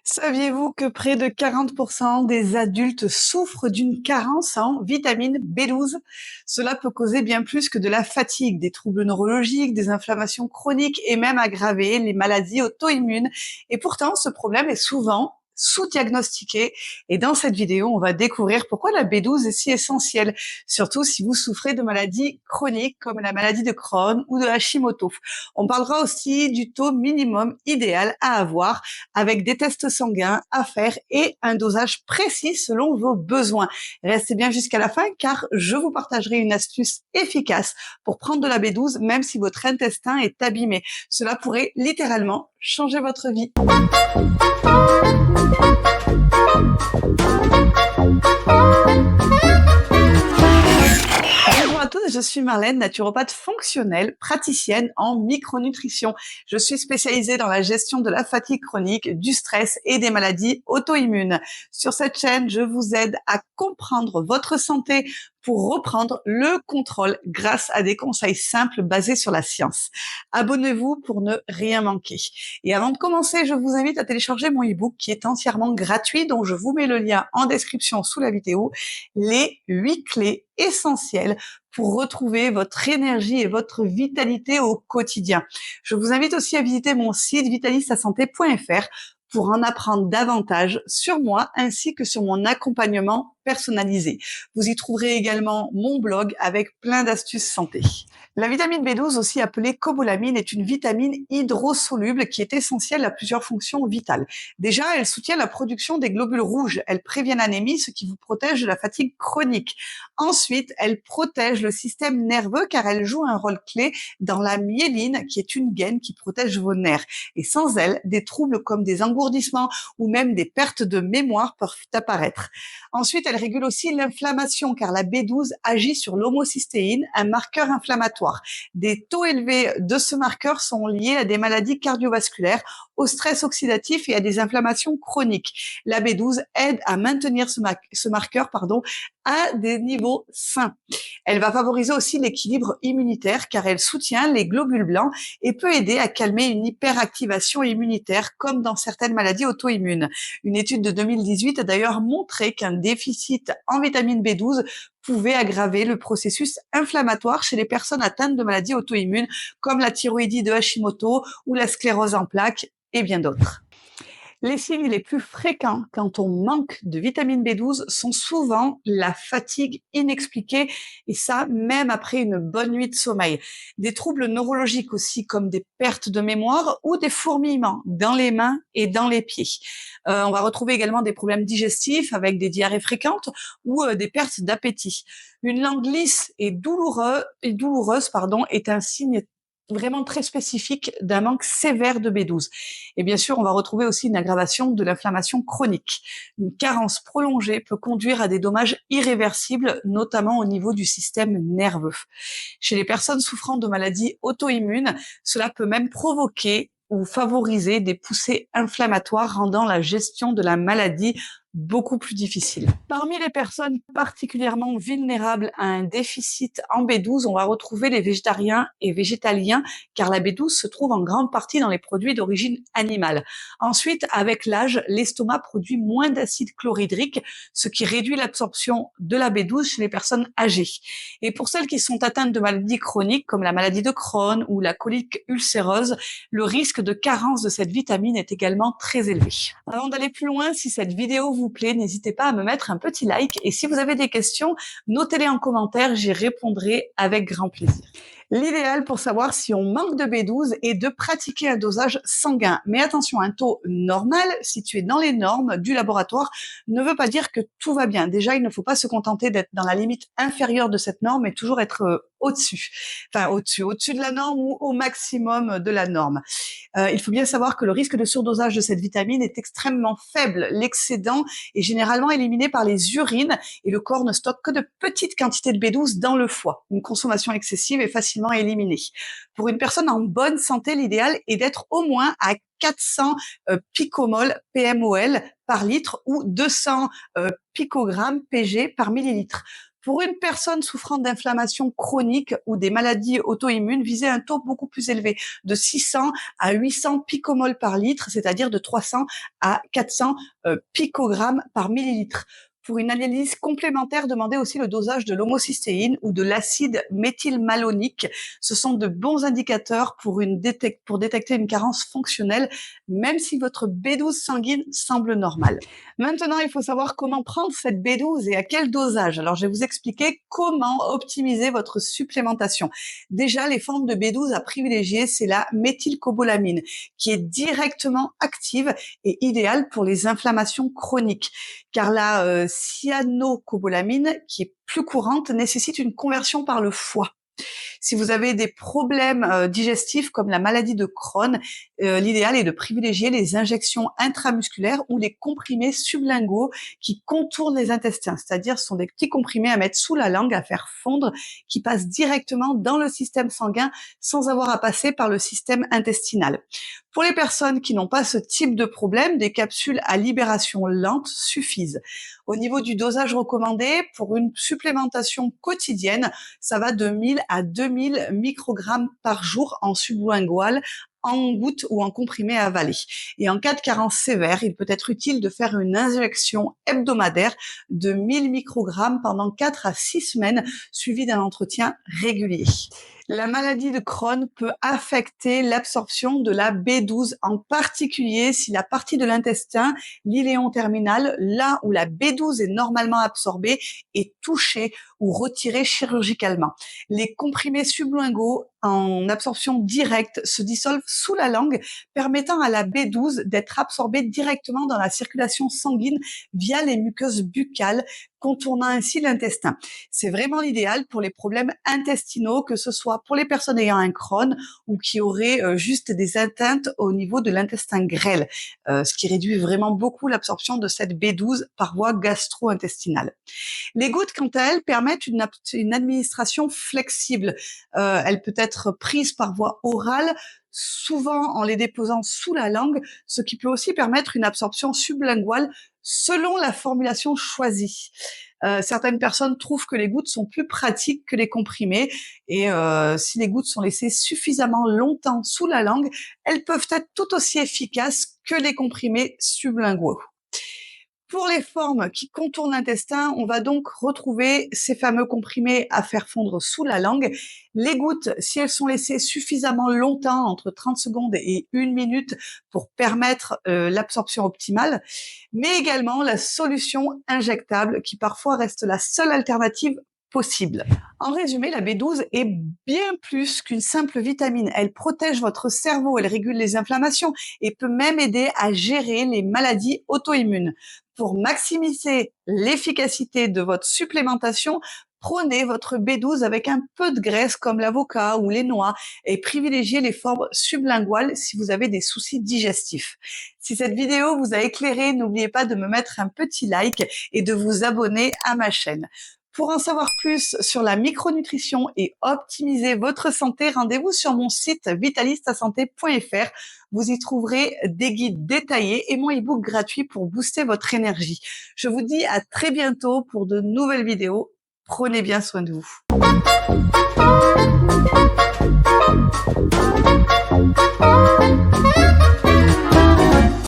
Saviez-vous que près de 40% des adultes souffrent d'une carence en vitamine B12? Cela peut causer bien plus que de la fatigue, des troubles neurologiques, des inflammations chroniques et même aggraver les maladies auto-immunes. Et pourtant, ce problème est souvent sous-diagnostiqué. Et dans cette vidéo, on va découvrir pourquoi la B12 est si essentielle, surtout si vous souffrez de maladies chroniques comme la maladie de Crohn ou de Hashimoto. On parlera aussi du taux minimum idéal à avoir avec des tests sanguins à faire et un dosage précis selon vos besoins. Restez bien jusqu'à la fin car je vous partagerai une astuce efficace pour prendre de la B12 même si votre intestin est abîmé. Cela pourrait littéralement changer votre vie. Bonjour à tous, je suis Marlène, naturopathe fonctionnelle, praticienne en micronutrition. Je suis spécialisée dans la gestion de la fatigue chronique, du stress et des maladies auto-immunes. Sur cette chaîne, je vous aide à comprendre votre santé pour reprendre le contrôle grâce à des conseils simples basés sur la science. Abonnez-vous pour ne rien manquer. Et avant de commencer, je vous invite à télécharger mon e-book qui est entièrement gratuit, dont je vous mets le lien en description sous la vidéo, les 8 clés essentielles pour retrouver votre énergie et votre vitalité au quotidien. Je vous invite aussi à visiter mon site vitalistasanté.fr pour en apprendre davantage sur moi ainsi que sur mon accompagnement personnalisé. Vous y trouverez également mon blog avec plein d'astuces santé. La vitamine B12, aussi appelée cobalamine, est une vitamine hydrosoluble qui est essentielle à plusieurs fonctions vitales. Déjà, elle soutient la production des globules rouges. Elle prévient l'anémie, ce qui vous protège de la fatigue chronique. Ensuite, elle protège le système nerveux car elle joue un rôle clé dans la myéline, qui est une gaine qui protège vos nerfs. Et sans elle, des troubles comme des engourdissements ou même des pertes de mémoire peuvent apparaître. Ensuite, elle régule aussi l'inflammation car la B12 agit sur l'homocystéine, un marqueur inflammatoire. Des taux élevés de ce marqueur sont liés à des maladies cardiovasculaires, au stress oxydatif et à des inflammations chroniques. La B12 aide à maintenir ce marqueur à des niveaux sains. Elle va favoriser aussi l'équilibre immunitaire car elle soutient les globules blancs et peut aider à calmer une hyperactivation immunitaire comme dans certaines maladies auto-immunes. Une étude de 2018 a d'ailleurs montré qu'un déficit en vitamine B12 pouvait aggraver le processus inflammatoire chez les personnes atteintes de maladies auto-immunes comme la thyroïdie de Hashimoto ou la sclérose en plaques et bien d'autres. Les signes les plus fréquents quand on manque de vitamine B12 sont souvent la fatigue inexpliquée et ça même après une bonne nuit de sommeil. Des troubles neurologiques aussi comme des pertes de mémoire ou des fourmillements dans les mains et dans les pieds. On va retrouver également des problèmes digestifs avec des diarrhées fréquentes ou des pertes d'appétit. Une langue lisse et douloureuse est un signe vraiment très spécifique d'un manque sévère de B12. Et bien sûr, on va retrouver aussi une aggravation de l'inflammation chronique. Une carence prolongée peut conduire à des dommages irréversibles, notamment au niveau du système nerveux. Chez les personnes souffrant de maladies auto-immunes, cela peut même provoquer ou favoriser des poussées inflammatoires, rendant la gestion de la maladie beaucoup plus difficile. Parmi les personnes particulièrement vulnérables à un déficit en B12, on va retrouver les végétariens et végétaliens, car la B12 se trouve en grande partie dans les produits d'origine animale. Ensuite, avec l'âge, l'estomac produit moins d'acide chlorhydrique, ce qui réduit l'absorption de la B12 chez les personnes âgées. Et pour celles qui sont atteintes de maladies chroniques, comme la maladie de Crohn ou la colite ulcéreuse, le risque de carence de cette vitamine est également très élevé. Avant d'aller plus loin, si cette vidéo vous plaît, n'hésitez pas à me mettre un petit like et si vous avez des questions, notez-les en commentaire, j'y répondrai avec grand plaisir. L'idéal pour savoir si on manque de B12 est de pratiquer un dosage sanguin. Mais attention, un taux normal, situé dans les normes du laboratoire, ne veut pas dire que tout va bien. Déjà, il ne faut pas se contenter d'être dans la limite inférieure de cette norme, mais toujours être au-dessus. Enfin, au-dessus de la norme ou au maximum de la norme. Il faut bien savoir que le risque de surdosage de cette vitamine est extrêmement faible. L'excédent est généralement éliminé par les urines et le corps ne stocke que de petites quantités de B12 dans le foie. Une consommation excessive est facilement éliminée. Pour une personne en bonne santé, l'idéal est d'être au moins à 400 picomoles PMOL par litre ou 200 picogrammes PG par millilitre. Pour une personne souffrant d'inflammation chronique ou des maladies auto-immunes, visez un taux beaucoup plus élevé, de 600 à 800 picomoles par litre, c'est-à-dire de 300 à 400 picogrammes par millilitre. Pour une analyse complémentaire, demandez aussi le dosage de l'homocystéine ou de l'acide méthylmalonique. Ce sont de bons indicateurs pour détecter une carence fonctionnelle, même si votre B12 sanguine semble normale. Maintenant, il faut savoir comment prendre cette B12 et à quel dosage. Alors, je vais vous expliquer comment optimiser votre supplémentation. Déjà, les formes de B12 à privilégier, c'est la méthylcobalamine, qui est directement active et idéale pour les inflammations chroniques, car la cyanocobalamin, qui est plus courante, nécessite une conversion par le foie. Si vous avez des problèmes digestifs comme la maladie de Crohn, l'idéal est de privilégier les injections intramusculaires ou les comprimés sublinguaux qui contournent les intestins, c'est-à-dire ce sont des petits comprimés à mettre sous la langue, à faire fondre, qui passent directement dans le système sanguin sans avoir à passer par le système intestinal. Pour les personnes qui n'ont pas ce type de problème, des capsules à libération lente suffisent. Au niveau du dosage recommandé, pour une supplémentation quotidienne, ça va de 1000 à 2000 microgrammes par jour en sublingual, en gouttes ou en comprimé avalé. Et en cas de carence sévère, il peut être utile de faire une injection hebdomadaire de 1000 microgrammes pendant 4 à 6 semaines, suivie d'un entretien régulier. La maladie de Crohn peut affecter l'absorption de la B12, en particulier si la partie de l'intestin, l'iléon terminal, là où la B12 est normalement absorbée, est touchée ou retirée chirurgicalement. Les comprimés sublinguaux en absorption directe se dissolvent sous la langue, permettant à la B12 d'être absorbée directement dans la circulation sanguine via les muqueuses buccales, contournant ainsi l'intestin. C'est vraiment l'idéal pour les problèmes intestinaux, que ce soit pour les personnes ayant un Crohn ou qui auraient juste des atteintes au niveau de l'intestin grêle, ce qui réduit vraiment beaucoup l'absorption de cette B12 par voie gastro-intestinale. Les gouttes, quant à elles, permettent une administration flexible. Elle peut être prise par voie orale, souvent en les déposant sous la langue, ce qui peut aussi permettre une absorption sublinguale selon la formulation choisie. Certaines personnes trouvent que les gouttes sont plus pratiques que les comprimés et si les gouttes sont laissées suffisamment longtemps sous la langue, elles peuvent être tout aussi efficaces que les comprimés sublinguaux. Pour les formes qui contournent l'intestin, on va donc retrouver ces fameux comprimés à faire fondre sous la langue. Les gouttes, si elles sont laissées suffisamment longtemps, entre 30 secondes et 1 minute, pour permettre l'absorption optimale, mais également la solution injectable qui parfois reste la seule alternative possible. En résumé, la B12 est bien plus qu'une simple vitamine. Elle protège votre cerveau, elle régule les inflammations et peut même aider à gérer les maladies auto-immunes. Pour maximiser l'efficacité de votre supplémentation, prenez votre B12 avec un peu de graisse comme l'avocat ou les noix et privilégiez les formes sublinguales si vous avez des soucis digestifs. Si cette vidéo vous a éclairé, n'oubliez pas de me mettre un petit like et de vous abonner à ma chaîne. Pour en savoir plus sur la micronutrition et optimiser votre santé, rendez-vous sur mon site vitalistasanté.fr. Vous y trouverez des guides détaillés et mon e-book gratuit pour booster votre énergie. Je vous dis à très bientôt pour de nouvelles vidéos. Prenez bien soin de vous.